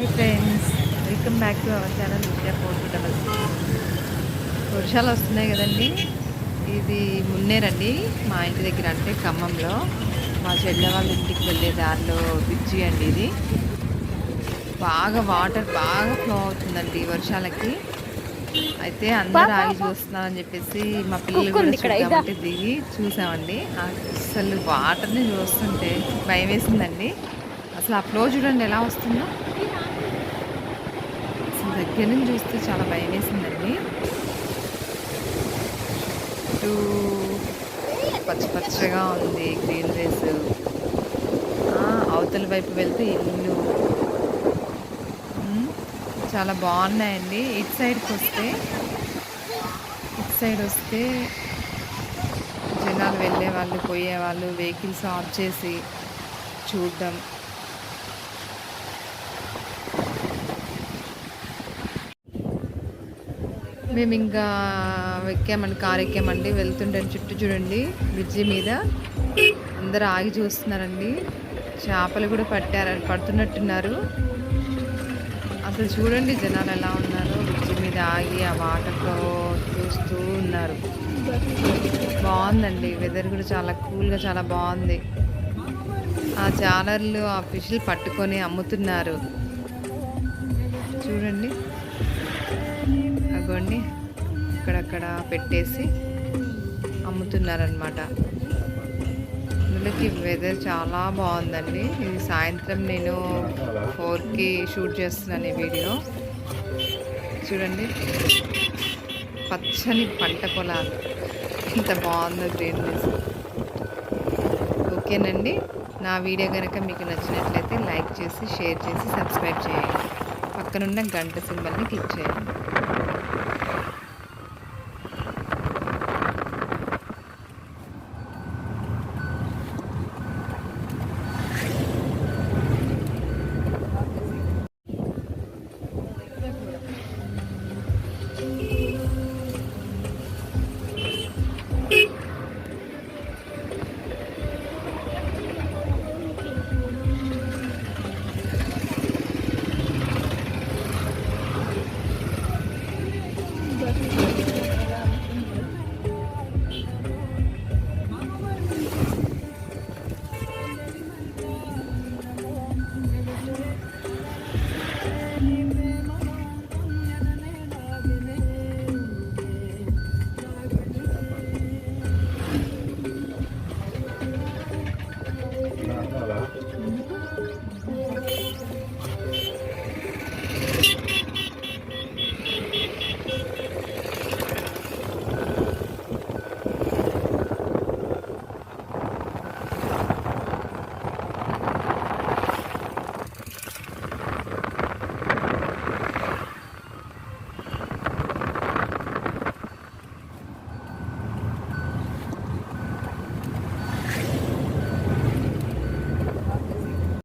Hi friends, welcome back to our channel విద్యా 4266. వర్షాలు వస్తున్నాయి కదండి. ఇది మున్నేరండి, మా ఇంటి దగ్గర అంటే ఖమ్మంలో మా చెల్లె వాళ్ళ ఇంటికి వెళ్ళే దారిలో బ్రిడ్జి అండి. ఇది బాగా వాటర్ బాగా ఫ్లో అవుతుందండి వర్షాలకి. అయితే అందరూ ఆగి చూస్తున్నారని చెప్పేసి మా పిల్లలు కూడా చూద్దామంటే దిగి చూసామండి. అసలు వాటర్ని చూస్తుంటే భయం వేసిందండి. అసలు ఆ ఫ్లో చూడండి ఎలా వస్తుందో. అసలు దగ్గర నుంచి చూస్తే చాలా భయం వేసిందండి. చుట్టూ పచ్చ పచ్చగా ఉంది గ్రీనరీస్. అవతల వైపు వెళ్తే ఇల్లు చాలా బాగున్నాయండి. ఇటు సైడ్ వస్తే జనాలు వెళ్ళే వాళ్ళు, పోయేవాళ్ళు, వెహికల్స్ ఆఫ్ చేసి చూడడం. మేము ఇంకా కారు ఎక్కామండి. వెళ్తుంటే చుట్టూ చూడండి, బ్రిడ్జి మీద అందరూ ఆగి చూస్తున్నారండి. చేపలు కూడా పడుతున్నట్టున్నారు. అసలు చూడండి జనాలు ఎలా ఉన్నారో, బ్రిడ్జి మీద ఆగి ఆ వాటర్లో చూస్తూ ఉన్నారు. బాగుందండి, వెదర్ కూడా చాలా కూల్గా చాలా బాగుంది. ఆ జాలర్లు ఆ ఫిష్లు పట్టుకొని అమ్ముతున్నారు చూడండి. అగోండి అక్కడక్కడ పెట్టేసి అమ్ముతున్నారనమాట. అందులోకి వెదర్ చాలా బాగుందండి. ఇది సాయంత్రం నేను 4కి షూట్ చేస్తున్నాను ఈ వీడియో. చూడండి పచ్చని పంట పొలాలు ఎంత బాగుందో గ్రీనరీస్. ఓకేనండి, నా వీడియో కనుక మీకు నచ్చినట్లయితే లైక్ చేసి, షేర్ చేసి, సబ్స్క్రైబ్ చేయండి. పక్కనున్న గంట సింబల్ని క్లిక్ చేయండి.